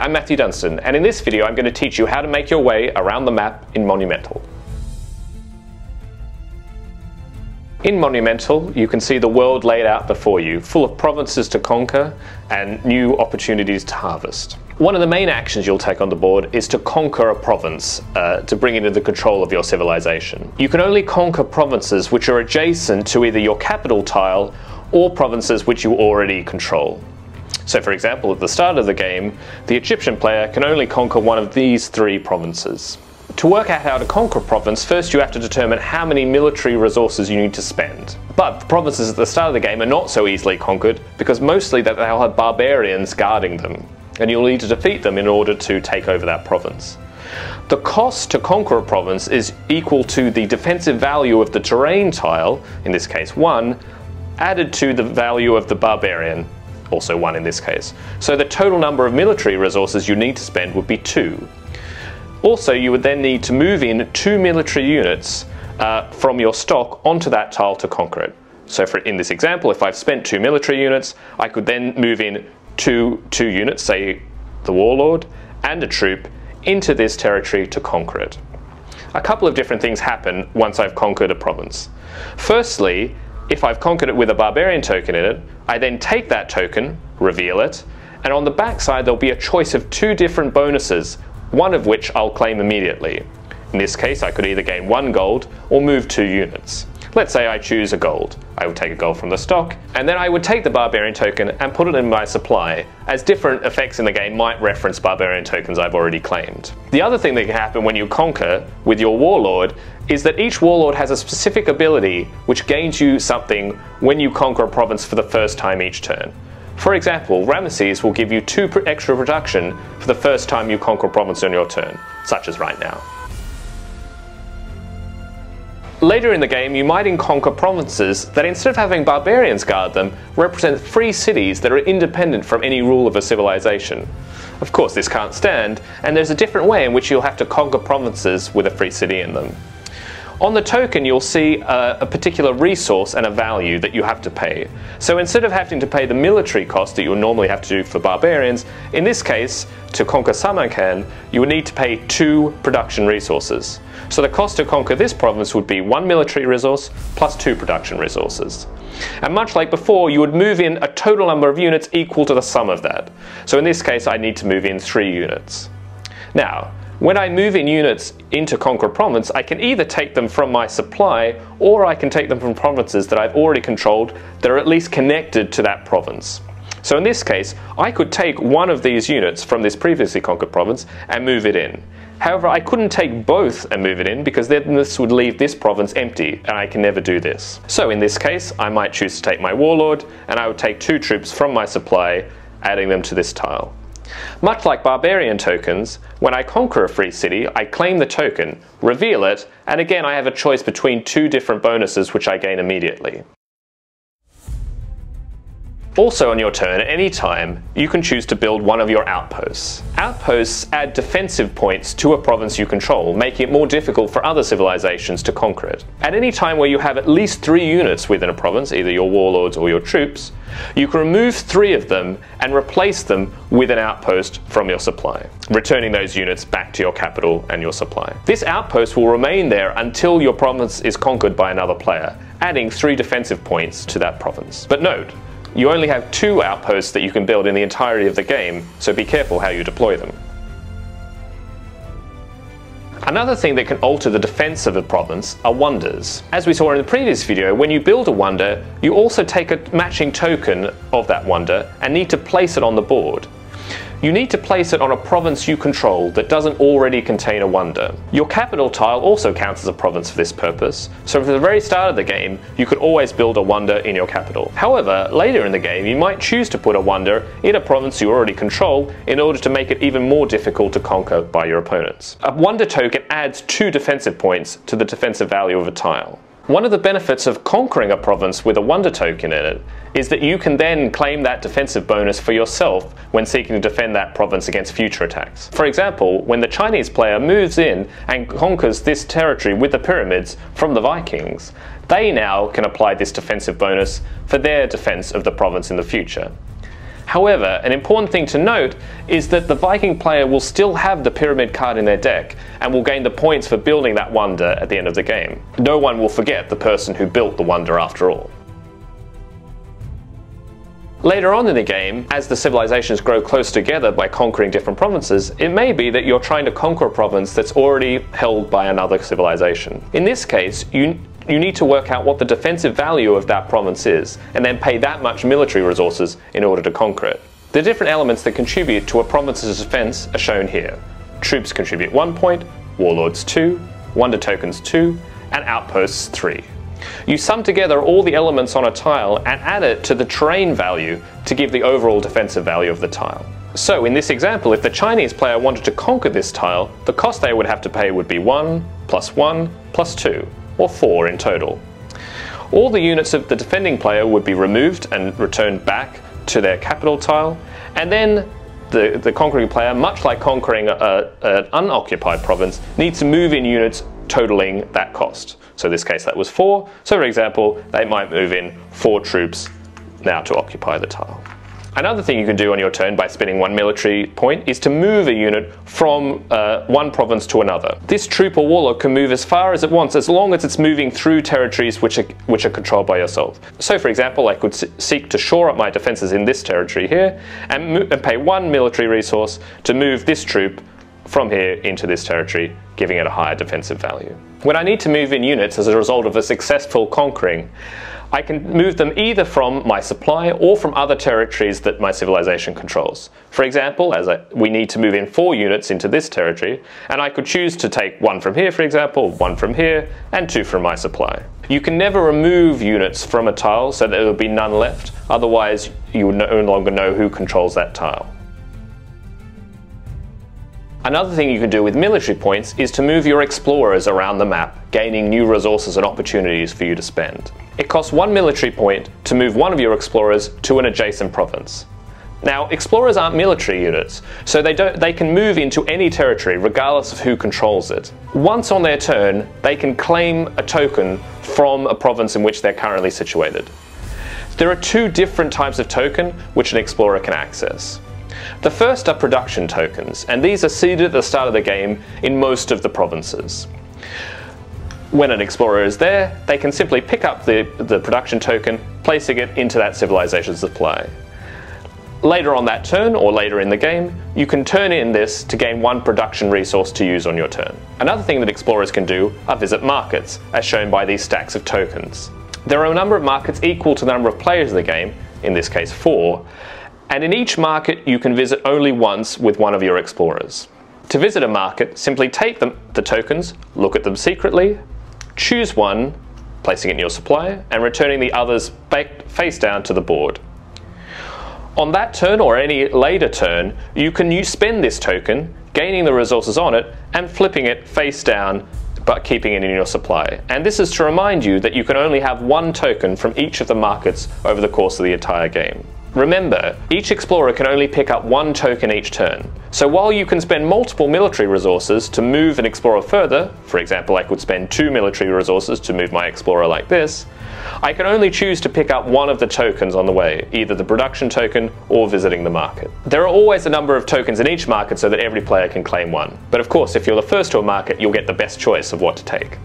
I'm Matthew Dunstan, and in this video I'm going to teach you how to make your way around the map in Monumental. In Monumental, you can see the world laid out before you, full of provinces to conquer and new opportunities to harvest. One of the main actions you'll take on the board is to conquer a province, to bring it into the control of your civilization. You can only conquer provinces which are adjacent to either your capital tile or provinces which you already control. So for example, at the start of the game, the Egyptian player can only conquer one of these three provinces. To work out how to conquer a province, first you have to determine how many military resources you need to spend. But the provinces at the start of the game are not so easily conquered because mostly they'll have barbarians guarding them, and you'll need to defeat them in order to take over that province. The cost to conquer a province is equal to the defensive value of the terrain tile, in this case 1, added to the value of the barbarian, also 1 in this case. So the total number of military resources you need to spend would be 2. Also, you would then need to move in 2 military units from your stock onto that tile to conquer it. So in this example, if I've spent 2 military units, I could then move in two units, say the warlord, and a troop into this territory to conquer it. A couple of different things happen once I've conquered a province. Firstly, if I've conquered it with a barbarian token in it, I then take that token, reveal it, and on the back side there'll be a choice of 2 different bonuses, one of which I'll claim immediately. In this case, I could either gain 1 gold or move 2 units. Let's say I choose a gold. I would take a gold from the stock, and then I would take the barbarian token and put it in my supply, as different effects in the game might reference barbarian tokens I've already claimed. The other thing that can happen when you conquer with your warlord is that each warlord has a specific ability which gains you something when you conquer a province for the first time each turn. For example, Ramesses will give you 2 extra production for the first time you conquer a province on your turn, such as right now. Later in the game, you might conquer provinces that, instead of having barbarians guard them, represent free cities that are independent from any rule of a civilization. Of course, this can't stand, and there's a different way in which you'll have to conquer provinces with a free city in them. On the token, you'll see a particular resource and a value that you have to pay. So instead of having to pay the military cost that you would normally have to do for barbarians, in this case, to conquer Samarkand, you would need to pay 2 production resources. So the cost to conquer this province would be 1 military resource plus 2 production resources. And much like before, you would move in a total number of units equal to the sum of that. So in this case, I need to move in 3 units. Now, when I move in units into conquer a province, I can either take them from my supply, or I can take them from provinces that I've already controlled that are at least connected to that province. So in this case, I could take one of these units from this previously conquered province and move it in. However, I couldn't take both and move it in because then this would leave this province empty, and I can never do this. So in this case, I might choose to take my warlord, and I would take 2 troops from my supply, adding them to this tile. Much like barbarian tokens, when I conquer a free city, I claim the token, reveal it, and again I have a choice between 2 different bonuses which I gain immediately. Also on your turn, at any time, you can choose to build one of your outposts. Outposts add defensive points to a province you control, making it more difficult for other civilizations to conquer it. At any time where you have at least 3 units within a province, either your warlords or your troops, you can remove 3 of them and replace them with an outpost from your supply, returning those units back to your capital and your supply. This outpost will remain there until your province is conquered by another player, adding 3 defensive points to that province. But note, you only have 2 outposts that you can build in the entirety of the game, so be careful how you deploy them. Another thing that can alter the defense of a province are wonders. As we saw in the previous video, when you build a wonder, you also take a matching token of that wonder and need to place it on the board. You need to place it on a province you control that doesn't already contain a wonder. Your capital tile also counts as a province for this purpose, so from the very start of the game, you could always build a wonder in your capital. However, later in the game, you might choose to put a wonder in a province you already control in order to make it even more difficult to conquer by your opponents. A wonder token adds 2 defensive points to the defensive value of a tile. One of the benefits of conquering a province with a wonder token in it is that you can then claim that defensive bonus for yourself when seeking to defend that province against future attacks. For example, when the Chinese player moves in and conquers this territory with the pyramids from the Vikings, they now can apply this defensive bonus for their defense of the province in the future. However, an important thing to note is that the Viking player will still have the pyramid card in their deck and will gain the points for building that wonder at the end of the game. No one will forget the person who built the wonder after all. Later on in the game, as the civilizations grow close together by conquering different provinces, it may be that you're trying to conquer a province that's already held by another civilization. In this case, you need to work out what the defensive value of that province is, and then pay that much military resources in order to conquer it. The different elements that contribute to a province's defense are shown here. Troops contribute 1 point, warlords 2, wonder tokens 2, and outposts 3. You sum together all the elements on a tile and add it to the terrain value to give the overall defensive value of the tile. So in this example, if the Chinese player wanted to conquer this tile, the cost they would have to pay would be 1 plus 1 plus 2, or 4 in total. All the units of the defending player would be removed and returned back to their capital tile, and then the conquering player, much like conquering an unoccupied province, needs to move in units totaling that cost. So in this case that was 4, so for example they might move in 4 troops now to occupy the tile. Another thing you can do on your turn by spending 1 military point is to move a unit from one province to another. This troop or warlord can move as far as it wants as long as it's moving through territories which are controlled by yourself. So for example, I could seek to shore up my defences in this territory here and pay 1 military resource to move this troop from here into this territory, giving it a higher defensive value. When I need to move in units as a result of a successful conquering, I can move them either from my supply or from other territories that my civilization controls. For example, we need to move in 4 units into this territory, and I could choose to take 1 from here, for example, 1 from here, and 2 from my supply. You can never remove units from a tile so that there will be none left, otherwise you would no longer know who controls that tile. Another thing you can do with military points is to move your explorers around the map, gaining new resources and opportunities for you to spend. It costs 1 military point to move one of your explorers to an adjacent province. Now, explorers aren't military units, so they can move into any territory regardless of who controls it. Once on their turn, they can claim a token from a province in which they're currently situated. There are 2 different types of token which an explorer can access. The first are production tokens, and these are seeded at the start of the game in most of the provinces. When an explorer is there, they can simply pick up the production token, placing it into that civilization's supply. Later on that turn, or later in the game, you can turn in this to gain 1 production resource to use on your turn. Another thing that explorers can do are visit markets, as shown by these stacks of tokens. There are a number of markets equal to the number of players in the game, in this case 4, and in each market you can visit only once with one of your explorers. To visit a market, simply take the tokens, look at them secretly, choose one, placing it in your supply, and returning the others face down to the board. On that turn or any later turn, you can spend this token, gaining the resources on it, and flipping it face down, but keeping it in your supply. And this is to remind you that you can only have 1 token from each of the markets over the course of the entire game. Remember, each explorer can only pick up 1 token each turn. So while you can spend multiple military resources to move an explorer further, for example I could spend 2 military resources to move my explorer like this, I can only choose to pick up 1 of the tokens on the way, either the production token or visiting the market. There are always a number of tokens in each market so that every player can claim 1. But of course, if you're the first to a market, you'll get the best choice of what to take.